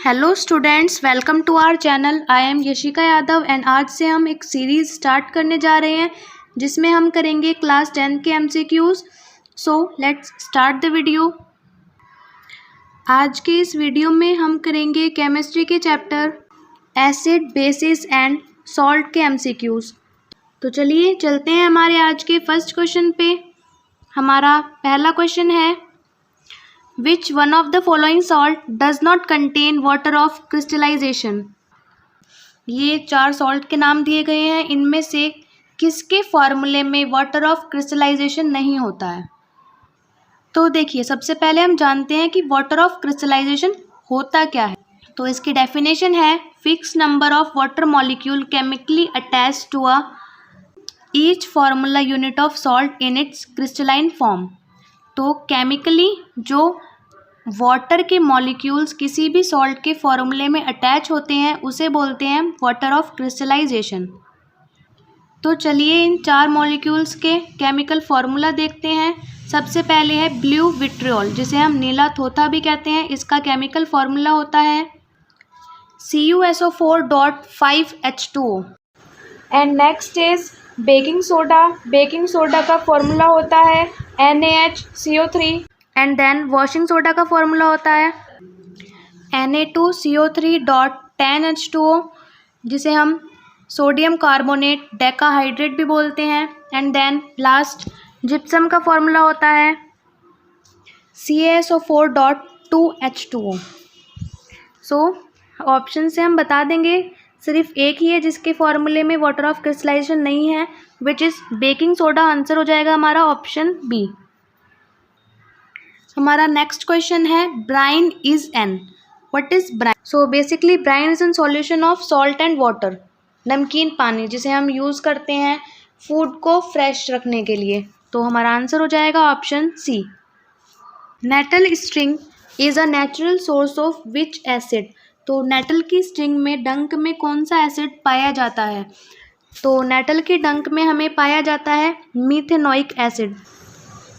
Hello students, welcome to our channel. I am Yashika Yadav and आज से हम एक सीरीज़ स्टार्ट करने जा रहे हैं जिसमें हम करेंगे क्लास 10 के MCQs. So let's start the video. आज के इस वीडियो में हम करेंगे केमिस्ट्री के chapter acid, basis and salt के एमसीक्यूज़। तो चलिए चलते हैं हमारे आज के फर्स्ट क्वेश्चन पे। हमारा पहला क्वेश्चन है, Which one of the following salt does not contain water of crystallization? ये 4 सॉल्ट के नाम दिए गए हैं, इनमें से किसके फॉर्मूले में वाटर ऑफ क्रिस्टलाइजेशन नहीं होता है? तो देखिए, सबसे पहले हम जानते हैं कि वाटर ऑफ क्रिस्टलाइजेशन होता क्या है। तो इसकी डेफिनेशन है, fix number of water molecule chemically attach to a each formula unit of salt in its crystalline form. तो केमिकली जो वाटर के मॉलिक्यूल्स किसी भी सॉल्ट के फॉर्मूले में अटैच होते हैं उसे बोलते हैं वाटर ऑफ क्रिस्टलाइजेशन। तो चलिए इन 4 मॉलिक्यूल्स के केमिकल फार्मूला देखते हैं। सबसे पहले है ब्लू विट्रियोल, जिसे हम नीला तोता भी कहते हैं। इसका केमिकल फार्मूला होता है CuSO4.5H2O। And next is baking soda. Baking soda का फॉर्मूला होता है NaHCO3। And then washing soda का फॉर्मूला होता है Na2CO3.10H2O, जिसे हम सोडियम कार्बोनेट डेकाहाइड्रेट भी बोलते हैं। एंड देन लास्ट जिप्सम का फॉर्मूला होता है CaSO4.2H2O। सो ऑप्शन से हम बता देंगे, सिर्फ एक ही है जिसके फॉर्मूले में वाटर ऑफ क्रिस्टलाइजेशन नहीं है, which is baking soda. Answer हो जाएगा हमारा ऑप्शन बी। हमारा नेक्स्ट क्वेश्चन है, brine is an. What is brine? So basically brine is an solution of salt and water. नमकीन पानी, जिसे हम यूज़ करते हैं फूड को फ्रेश रखने के लिए। तो हमारा आंसर हो जाएगा option C. Nettle sting is a natural source of which acid. तो नेटल की स्ट्रिंग में डंक में कौन सा एसिड पाया जाता है? तो नेटल के डंक में हमें पाया जाता है मीथेनोइक एसिड,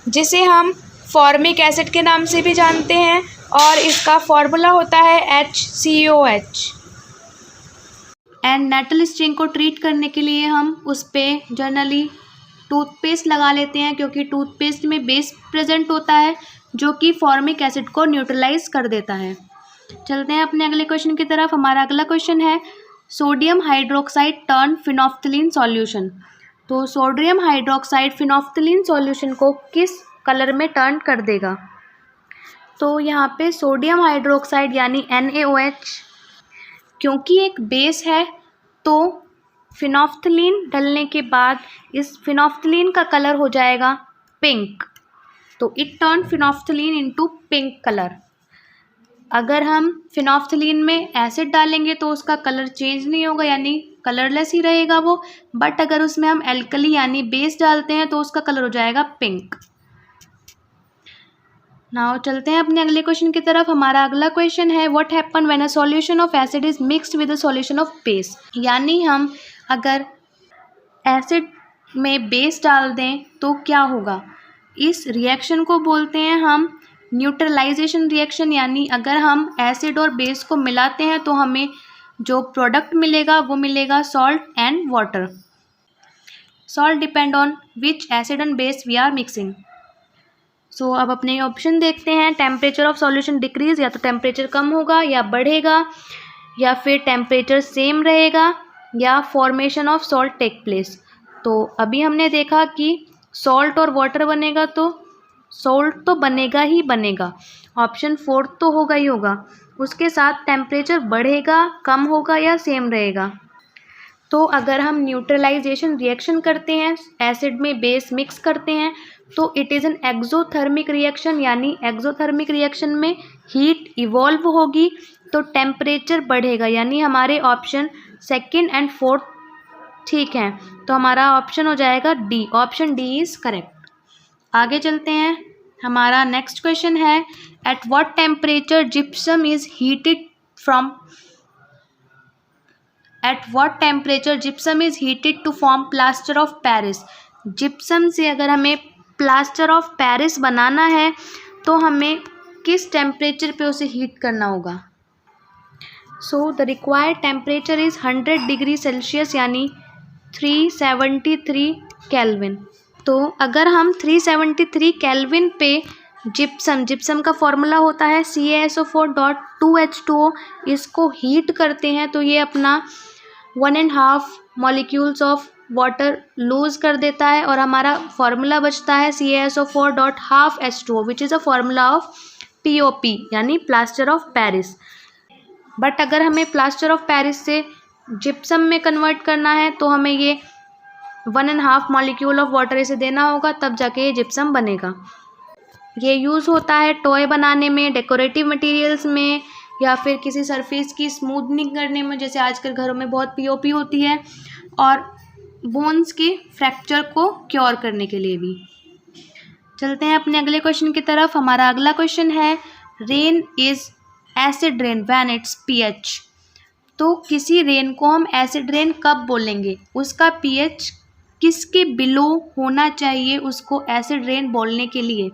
जिसे हम फॉर्मिक एसिड के नाम से भी जानते हैं, और इसका फॉर्मूला होता है HCOH। एंड नेटल स्ट्रिंग को ट्रीट करने के लिए हम उस पर जनरली टूथपेस्ट लगा लेते हैं, क्योंकि टूथपेस्ट में बेस प्रेजेंट होता है जो कि फॉर्मिक एसिड को न्यूट्रलाइज कर देता है। चलते हैं अपने अगले क्वेश्चन की तरफ। हमारा अगला क्वेश्चन है, sodium hydroxide turn phenolphthalein solution. तो सोडियम हाइड्रोक्साइड फिनोफ्थलीन सॉल्यूशन को किस कलर में टर्न कर देगा? तो यहाँ पे सोडियम हाइड्रोक्साइड यानी NaOH, क्योंकि एक बेस है, तो फिनोफ्थलीन डलने के बाद इस फिनोफ्थलीन का कलर हो जाएगा पिंक। तो it turn phenolphthalein into pink colour. अगर हम फिनोफ्थलीन में एसिड डालेंगे तो उसका कलर चेंज नहीं होगा, यानी कलरलेस ही रहेगा वो। बट अगर उसमें हम एल्कली यानी बेस डालते हैं तो उसका कलर हो जाएगा पिंक। नाउ चलते हैं अपने अगले क्वेश्चन की तरफ। हमारा अगला क्वेश्चन है, what happen when a solution of acid is mixed with a solution of base. यानी हम अगर एसिड में बेस डाल दें तो क्या होगा? इस रिएक्शन को बोलते हैं हम न्यूट्रलाइजेशन रिएक्शन। यानी अगर हम एसिड और बेस को मिलाते हैं तो हमें जो प्रोडक्ट मिलेगा वो मिलेगा salt and water. Salt depend on which acid and base we are mixing. So अब अपने ऑप्शन देखते हैं। टेम्परेचर ऑफ सॉल्यूशन डिक्रीज, या तो टेम्परेचर कम होगा या बढ़ेगा, या फिर टेम्परेचर सेम रहेगा, या formation of salt take place. तो अभी हमने देखा कि सॉल्ट और वाटर बनेगा, तो सॉल्ट तो बनेगा ही बनेगा, ऑप्शन 4 तो होगा ही होगा। उसके साथ टेम्परेचर बढ़ेगा, कम होगा या सेम रहेगा। तो अगर हम न्यूट्रलाइजेशन रिएक्शन करते हैं, एसिड में बेस मिक्स करते हैं, तो it is an exothermic reaction. यानी एक्सोथर्मिक रिएक्शन में हीट इवॉल्व होगी तो टेम्परेचर बढ़ेगा। यानी हमारे ऑप्शन 2nd एंड 4th ठीक हैं। तो हमारा ऑप्शन हो जाएगा D. Option D is correct. आगे चलते हैं। हमारा नेक्स्ट क्वेश्चन है, at what temperature gypsum is heated from to form plaster of Paris. Gypsum से अगर हमें प्लास्टर ऑफ पेरिस बनाना है तो हमें किस टेम्परेचर पे उसे हीट करना होगा? So the required temperature is 100 degree Celsius यानी 373 केल्विन। तो अगर हम 373 केल्विन पे जिप्सम का फॉर्मूला होता है CaSO4.2H2O, इसको हीट करते हैं तो ये अपना 1.5 मॉलिक्यूल्स ऑफ वाटर लूज़ कर देता है और हमारा फॉर्मूला बचता है CaSO4.12H2O which is a formula of POP यानी प्लास्टर ऑफ पेरिस। बट अगर हमें प्लास्टर ऑफ पेरिस से जिप्सम में कन्वर्ट करना है तो हमें ये 1.5 मॉलिक्यूल ऑफ वाटर इसे देना होगा, तब जाके ये जिप्सम बनेगा। ये यूज़ होता है टॉय बनाने में, डेकोरेटिव मटेरियल्स में, या फिर किसी सरफेस की स्मूथनिंग करने में, जैसे आजकल घरों में बहुत POP होती है, और बोन्स के फ्रैक्चर को क्योर करने के लिए भी। चलते हैं अपने अगले क्वेश्चन की तरफ। हमारा अगला क्वेश्चन है rain is acid rain when it's pH। तो किसी रेन को हम एसिड रेन कब बोलेंगे, उसका pH किसके बिलो होना चाहिए उसको एसिड रेन बोलने के लिए।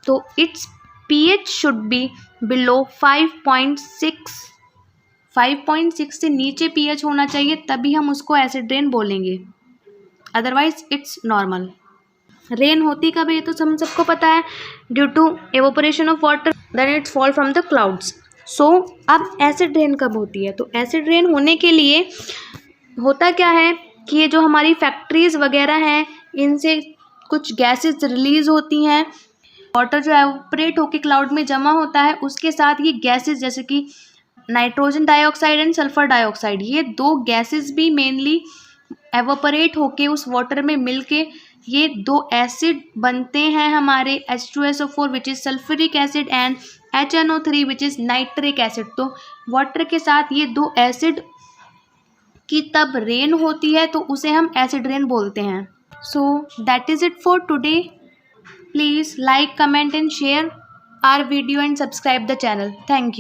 तो it's pH should be below 5.6 से नीचे pH होना चाहिए, तभी हम उसको एसिड रेन बोलेंगे, अदरवाइज इट्स नॉर्मल। रेन होती कब है ये तो हम सबको पता है, due to evaporation of water then it's fall from the clouds. So अब एसिड रेन कब होती है, तो एसिड रेन होने के लिए होता क्या है कि ये जो हमारी फैक्ट्रीज़ वगैरह हैं इनसे कुछ गैसेस रिलीज़ होती हैं, वाटर जो एवोपरेट होकर क्लाउड में जमा होता है उसके साथ ये गैसेस जैसे कि nitrogen dioxide and sulphur dioxide, ये दो गैसेस भी मेनली एवोपरेट होके उस वाटर में मिलके ये दो एसिड बनते हैं हमारे H2SO4 which is sulphuric acid and HNO3 which is nitric acid. तो वाटर के साथ ये दो एसिड की तब रेन होती है तो उसे हम एसिड रेन बोलते हैं। So that is it for today. Please like, comment and share our video and subscribe the channel. Thank you.